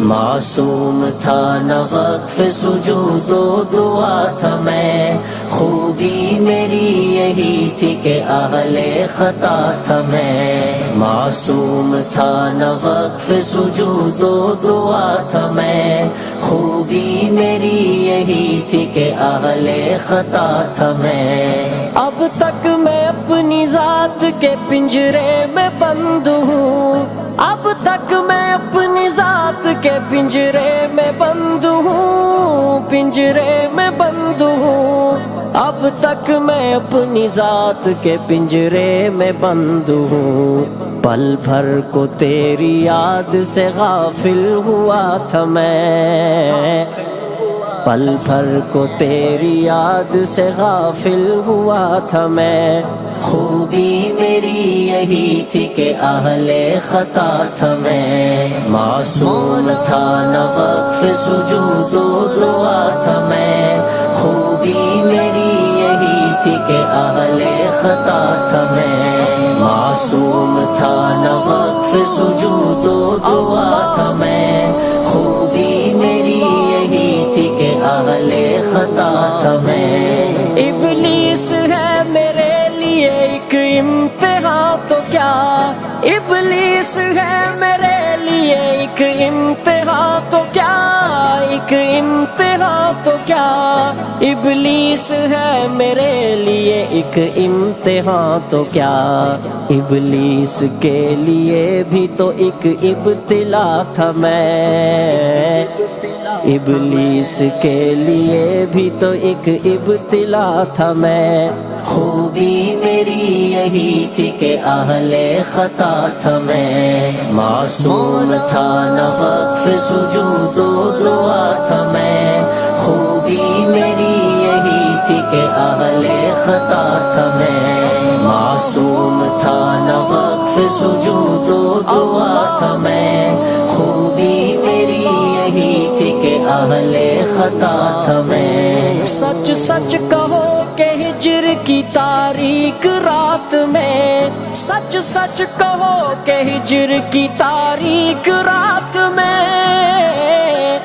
معصوم تھا نہ وقف سجود و دعا تھا میں، خوبی میری یہی تھی کہ اہل خطا تھا میں۔ معصوم تھا نہ وقف سجود و دعا تھا میں، خوبی میری یہی تھی کہ اہل خطا تھا میں۔ اب تک میں اپنی ذات کے پنجرے میں بند ہوں، اب تک میں اپنی ذات کے پنجرے میں بند ہوں، پنجرے میں بند ہوں۔ اب تک میں اپنی ذات کے پنجرے میں بند ہوں، پل بھر کو تیری یاد سے غافل ہوا تھا میں، پل بھر کو تیری یاد سے غافل ہوا تھا میں۔ خوبی میری یہی تھی کہ اہل خطا تھا میں، معصوم تھا نہ وقف سجود و دعا تھا میں، خوبی میری یہی تھی کہ اہل خطا تھا میں۔ معصوم تھا نہ وقف سجود و دعا تھا میں، خوبی میری یہی تھی کہ اہل خطا تھا میں۔ ابلیس ہے میرے لیے ایک امتحان تو کیا، ابلیس ہے میرے لیے ایک امتحان تو کیا، ایک امتحان تو کیا، ابلیس ہے میرے لیے ایک امتحان تو کیا، ابلیس کے لیے بھی تو ایک ابتلا تھا میں، ابلیس کے لیے بھی تو ایک ابتلا تھا میں۔ خوبی میری یہی تھی کہ اہل خطا تھا میں، معصوم تھا نہ وقف سجود و دعا تھا میں، خوبی میری یہی تھی کہ اہل خطا تھا میں۔ معصوم تھا نہ وقف سجود و دعا تھا میں، خوبی میری یہی تھی کہ اہل خطا تھا میں۔ سچ سچ کہو کہ ہجر کی تاریک رات میں، سچ سچ کہو کہ ہجر کی تاریک رات میں،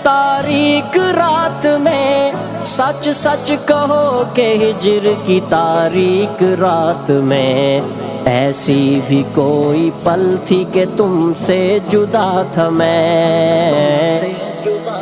تاریک رات میں، سچ سچ کہو کہ ہجر کی تاریک رات میں، ایسی بھی کوئی پل تھی کہ تم سے جدا تھا میں،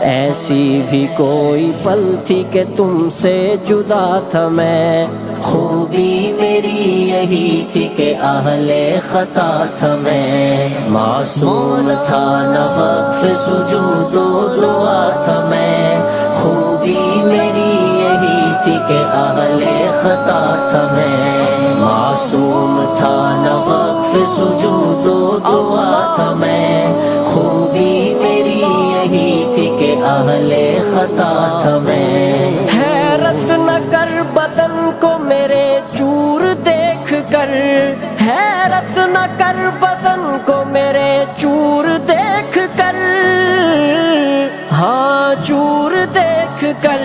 ایسی بھی کوئی پل تھی کہ تم سے جدا تھا میں۔ خوبی میری یہی تھی کہ اہل خطا تھا میں، معصوم تھا نہ وقف سجود و دعا تھا میں، خوبی میری یہی تھی کہ اہل خطا تھا میں۔ معصوم تھا نہ وقف سجود و دعا تھا میں، خوبی میری یہی تھی کہ اہل خطا تھا میں۔ حیرت نہ کر بدن کو میرے چور دیکھ کر، حیرت نہ کر بدن کو میرے چور دیکھ کر، ہاں چور دیکھ کر،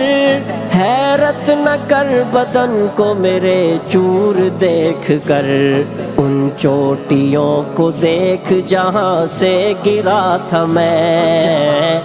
حیرت نہ کر بدن کو میرے چور دیکھ کر، ان چوٹیوں کو دیکھ جہاں سے گرا تھا میں،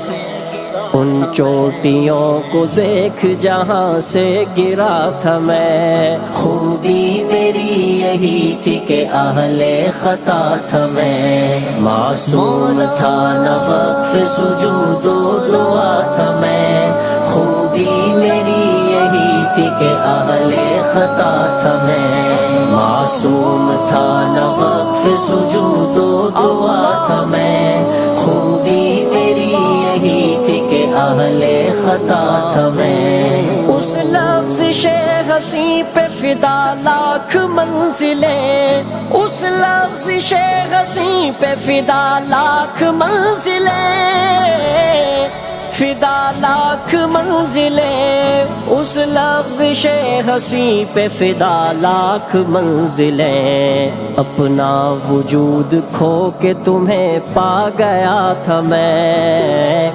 ان چوٹیوں کو دیکھ جہاں سے گرا تھا میں۔ خوبی میری یہی تھی کہ اہل خطا تھا میں، معصوم تھا نہ وقف سجود و دعا تھا میں، خوبی میری یہی تھی کہ اہل خطا تھا میں۔ معصوم تھا نہ وقف سجود و دعا تھا میں، خوبی میری یہی تھی کہ اہل خطا تھا میں۔ اس لفظ ہنسی پہ فدا لاکھ منزلیں، اس لفظ ہنسی پہ فدا لاکھ منزلیں، فدا لاکھ منزلیں، اس لفظ ہنسی پہ فدا لاکھ منزلیں، اپنا وجود کھو کے تمہیں پا گیا تھا میں،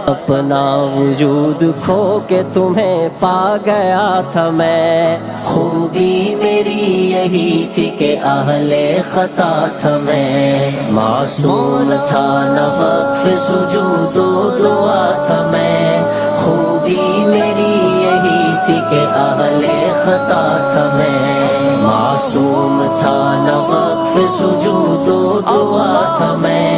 اپنا وجود کھو کے تمہیں پا گیا تھا میں. خوبی میری یہی تھی کہ اہل خطا تھا میں، معصوم تھا نہ وقف سجود و دعا تھا میں. خوبی میری یہی تھی کہ اہل خطا تھا میں، معصوم تھا نہ وقف سجود و دعا تھا میں.